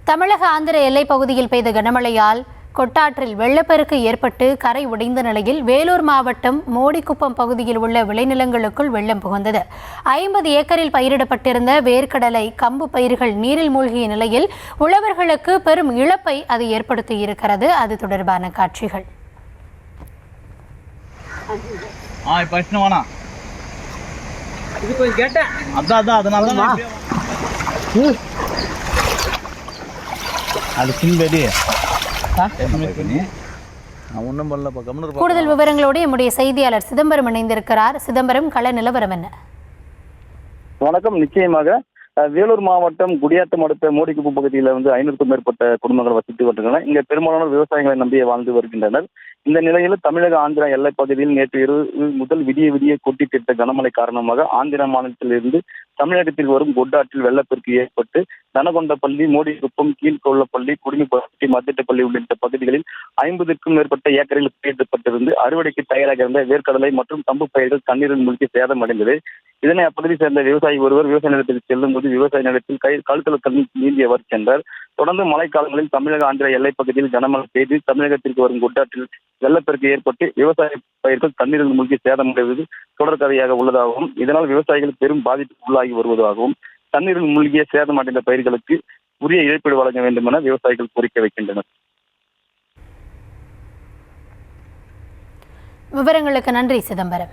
தமிழக ஆந்திர எல்லைப் பகுதியில் பெய்த கனமழையால் கொட்டாற்றில் வெள்ளப்பெருக்கு ஏற்பட்டு கரை உடைந்த நிலையில் வேலூர் மாவட்டம் மோடிக்குப்பம் பகுதியில் உள்ள விளைநிலங்களுக்குள் வெள்ளம் புகுந்தது. 50 ஏக்கரில் பயிரிடப்பட்டிருந்த வேர்க்கடலை, கம்பு பயிர்கள் நீரில் மூழ்கிய நிலையில் உழவர்களுக்கு பெரும் இழப்பை அது ஏற்படுத்தியிருக்கிறது. அது தொடர்பான காட்சிகள். கூடுதல் விவரங்களோடு நம்முடைய செய்தியாளர் சிதம்பரம் இணைந்திருக்கிறார். சிதம்பரம், கள நிலவரம் என்ன? வணக்கம். நிச்சயமாக வேலூர் மாவட்டம் குடியாத்தம் அடுத்த மோடிக்குப்பம் பகுதியில் 500க்கும் மேற்பட்ட குடும்பங்கள் வசித்து வருகின்றன. இங்க பெரும்பாலான விவசாயிகளை நம்பியே வாழ்ந்து வருகின்றனர். இந்த நிலையில் தமிழக ஆந்திரா எல்லைப் பகுதியில் நேற்று இரவு முதல் விடிய கொட்டி தீர்த்த கனமழை காரணமாக ஆந்திரா மாநிலத்திலிருந்து தமிழகத்தில் வரும் கொட்டாற்றில் வெள்ளப்பெருக்கு ஏற்பட்டு தனகொண்டப்பள்ளி, மோடிக்குப்பம், கீழ்கொள்ளப்பள்ளி, குடிமிப்பட்டி, மத்திட்டப்பள்ளி உள்ளிட்ட பகுதிகளில் 50க்கும் மேற்பட்ட ஏக்கரில் பயிரிடப்பட்டிருந்து அறுவடைக்கு தயாராக இருந்த வேர்க்கடலை மற்றும் கம்பு பயிர்கள் தண்ணீரில் மூழ்கி சேதமடைந்தது. இதனை அப்பகுதியை சேர்ந்த விவசாயி ஒருவர் விவசாய நிலத்திற்கு செல்லும் போது விவசாய நிலத்தில் கழுத்தல் நீந்தியவர் சென்றார். தொடர்ந்து மழைக்காலங்களில் தமிழக ஆந்திர எல்லைப் பகுதியில் கனமழை பெய்து தமிழகத்திற்கு வரும் கொட்டாற்றில் வெள்ளப்பெருக்கு ஏற்பட்டு விவசாய பயிர்கள் தண்ணீரில் மூழ்கி சேதமடைவது தொடர்கதையாக உள்ளதாகவும், இதனால் விவசாயிகள் பெரும் பாதிப்புக்கு உள்ளாகி வருவதாகவும், தண்ணீரில் மூழ்கிய சேதமடைந்த பயிர்களுக்கு உரிய இழப்பீடு வழங்க வேண்டும் என விவசாயிகள் கோரிக்கை வைக்கின்றனர். விவரங்களுக்கு நன்றி சிதம்பரம்.